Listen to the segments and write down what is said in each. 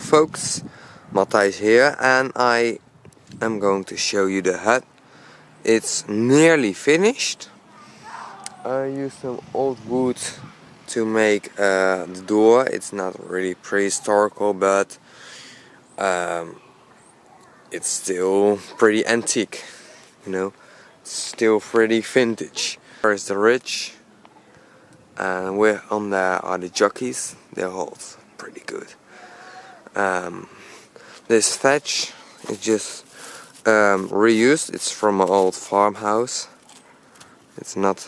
folks, Matthijs here, and I am going to show you the hut. It's nearly finished. I used some old wood to make the door. It's not really prehistorical, but it's still pretty antique, you know. It's still pretty vintage. There is the ridge, and we're on there are the jockeys. They hold pretty good. This thatch is just reused. It's from an old farmhouse. It's not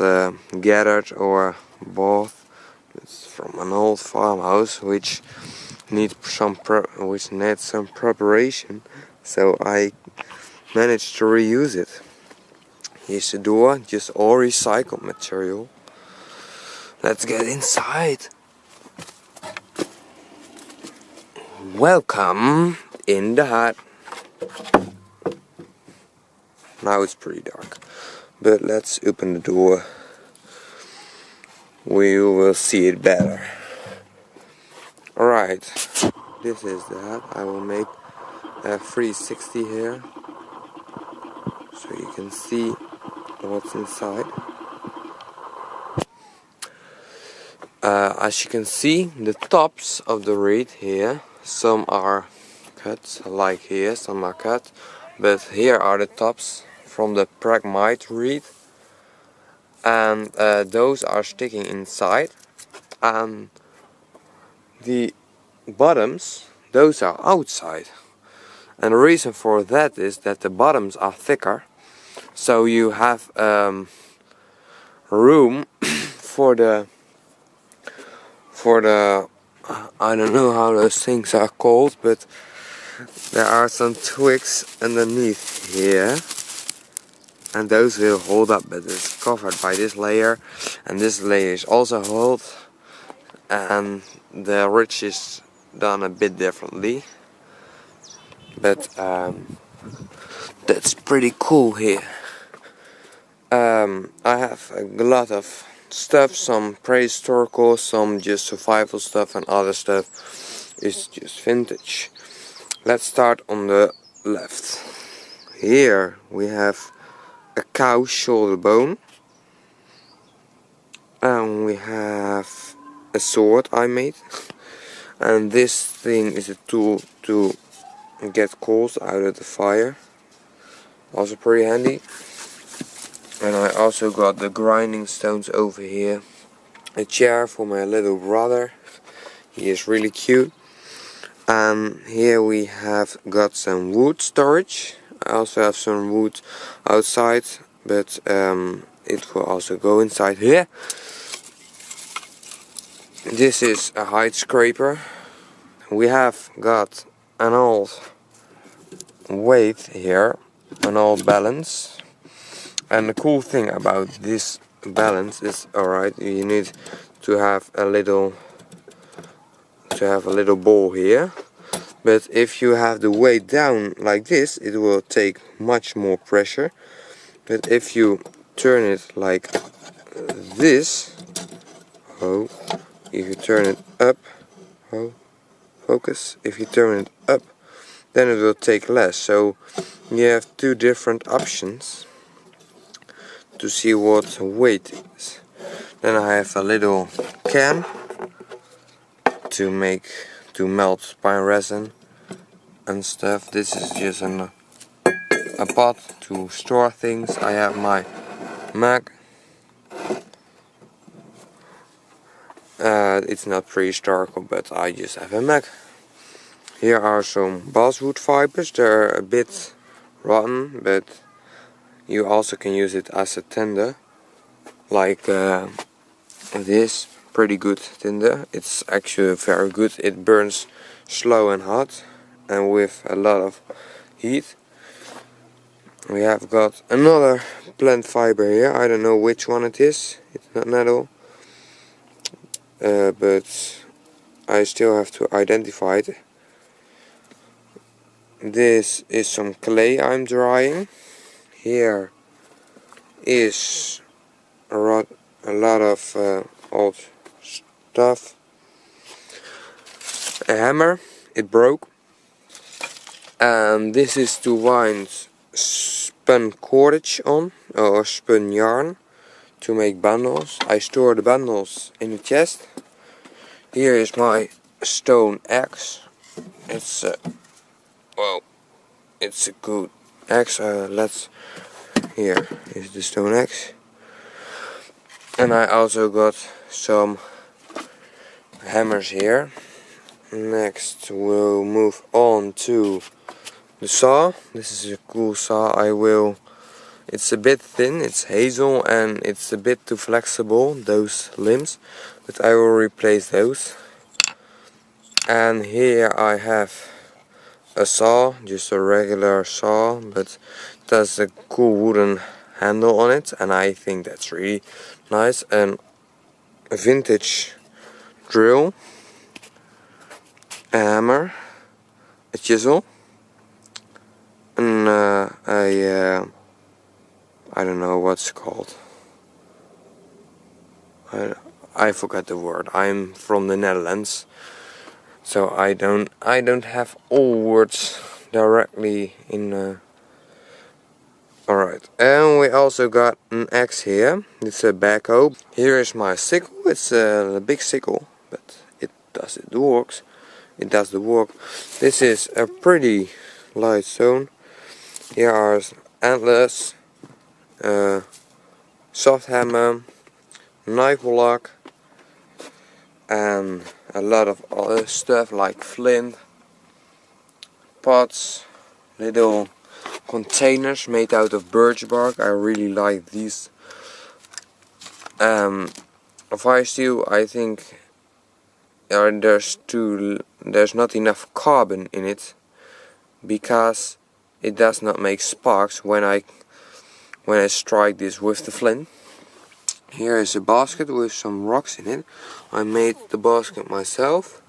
gathered or bought. It's from an old farmhouse which needs some preparation. So I managed to reuse it. Here's the door, just all recycled material. Let's get inside. Welcome in the hut. Now it's pretty dark, but let's open the door. We will see it better. Alright, this is the hut. I will make a 360 here, so you can see what's inside. As you can see, the tops of the reed here, some are cut, like here, some are cut, but here are the tops from the pragmite reed, and those are sticking inside, and the bottoms, those are outside. And the reason for that is that the bottoms are thicker, so you have room for the I don't know how those things are called, but there are some twigs underneath here, and those will hold up, but it's covered by this layer, and this layer is also held, and the ridge is done a bit differently, but that's pretty cool here. I have a lot of stuff, some prehistorical, some just survival stuff, and other stuff is just vintage. Let's start on the left. Here we have a cow's shoulder bone, and we have a sword I made, and this thing is a tool to get coals out of the fire, also pretty handy. And I also got the grinding stones over here, a chair for my little brother, he is really cute, and here we have got some wood storage. I also have some wood outside, but it will also go inside here. This is a height scraper. We have got an old weight here, an old balance. And the cool thing about this balance is, alright, you need to have a little ball here. But if you have the weight down like this, it will take much more pressure. But if you turn it like this, if you turn it up, focus, if you turn it up, then it will take less. So you have two different options to see what weight is. Then I have a little can to melt pine resin and stuff. This is just a pot to store things. I have my mug. It's not prehistorical, but I just have a mug. Here are some basswood fibers. They're a bit rotten, but you also can use it as a tinder, like this, pretty good tinder. It's actually very good. It burns slow and hot, and with a lot of heat. We have got another plant fiber here. I don't know which one it is. It's not nettle, but I still have to identify it. This is some clay I'm drying. Here is a lot of old stuff. A hammer it broke. And this is to wind spun cordage on, or spun yarn, to make bundles. I store the bundles in the chest. Here is my stone axe. It's well, it's a good axe. Here is the stone axe. And I also got some hammers here. Next we'll move on to the saw. This is a cool saw. It's a bit thin, it's hazel, and it's a bit too flexible, those limbs, but I will replace those. And here I have a saw, just a regular saw, but it has a cool wooden handle on it, and I think that's really nice. And a vintage drill, a hammer, a chisel, and I don't know what's called. I forgot the word. I'm from the Netherlands, so I don't have all words directly in. Alright, and we also got an axe here. It's a backhoe. Here is my sickle. It's a big sickle, but it does the work. This is a pretty light stone. Here are antlers, soft hammer, knife block, and a lot of other stuff like flint, pots, little containers made out of birch bark. I really like these. Fire steel, I think there's not enough carbon in it, because it does not make sparks when I strike this with the flint. Here is a basket with some rocks in it. I made the basket myself.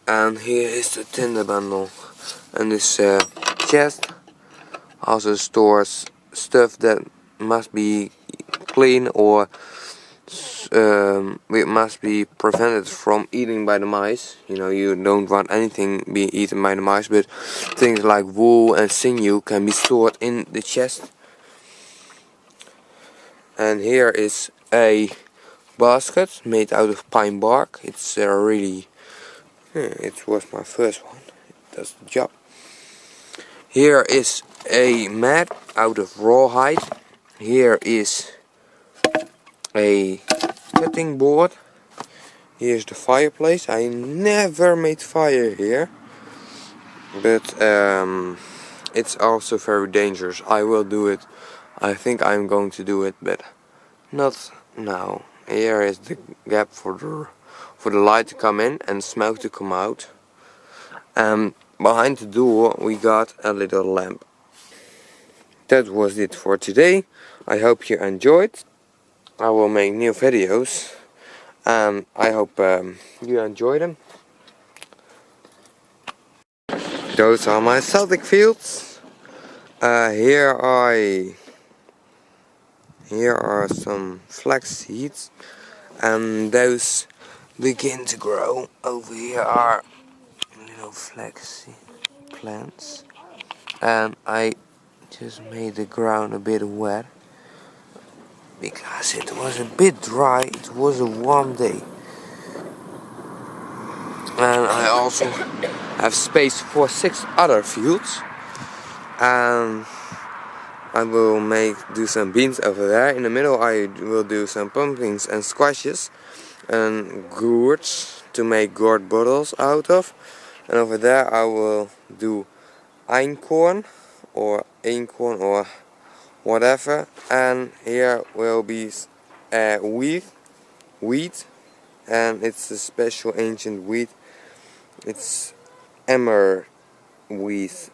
And here is the Tinder Bundle. And this chest also stores stuff that must be clean, or it must be prevented from eating by the mice. You know, you don't want anything being eaten by the mice, but things like wool and sinew can be stored in the chest. And here is a basket made out of pine bark. It's it was my first one. It does the job. Here is a mat out of rawhide. Here is a cutting board. Here's the fireplace. I never made fire here, but it's also very dangerous. I will do it. I think I'm going to do it, but not now. Here is the gap for the light to come in and smoke to come out. Behind the door we got a little lamp. That was it for today. I hope you enjoyed. I will make new videos, and I hope you enjoy them. Those are my Celtic fields. Here are some flax seeds, and those begin to grow. Over here are little flax plants, and I just made the ground a bit wet because it was a bit dry. It was a warm day, and I also have space for 6 other fields, and I will do some beans over there. In the middle I will do some pumpkins and squashes and gourds to make gourd bottles out of. And over there I will do einkorn or whatever. And here will be wheat, and it's a special ancient wheat. It's emmer wheat,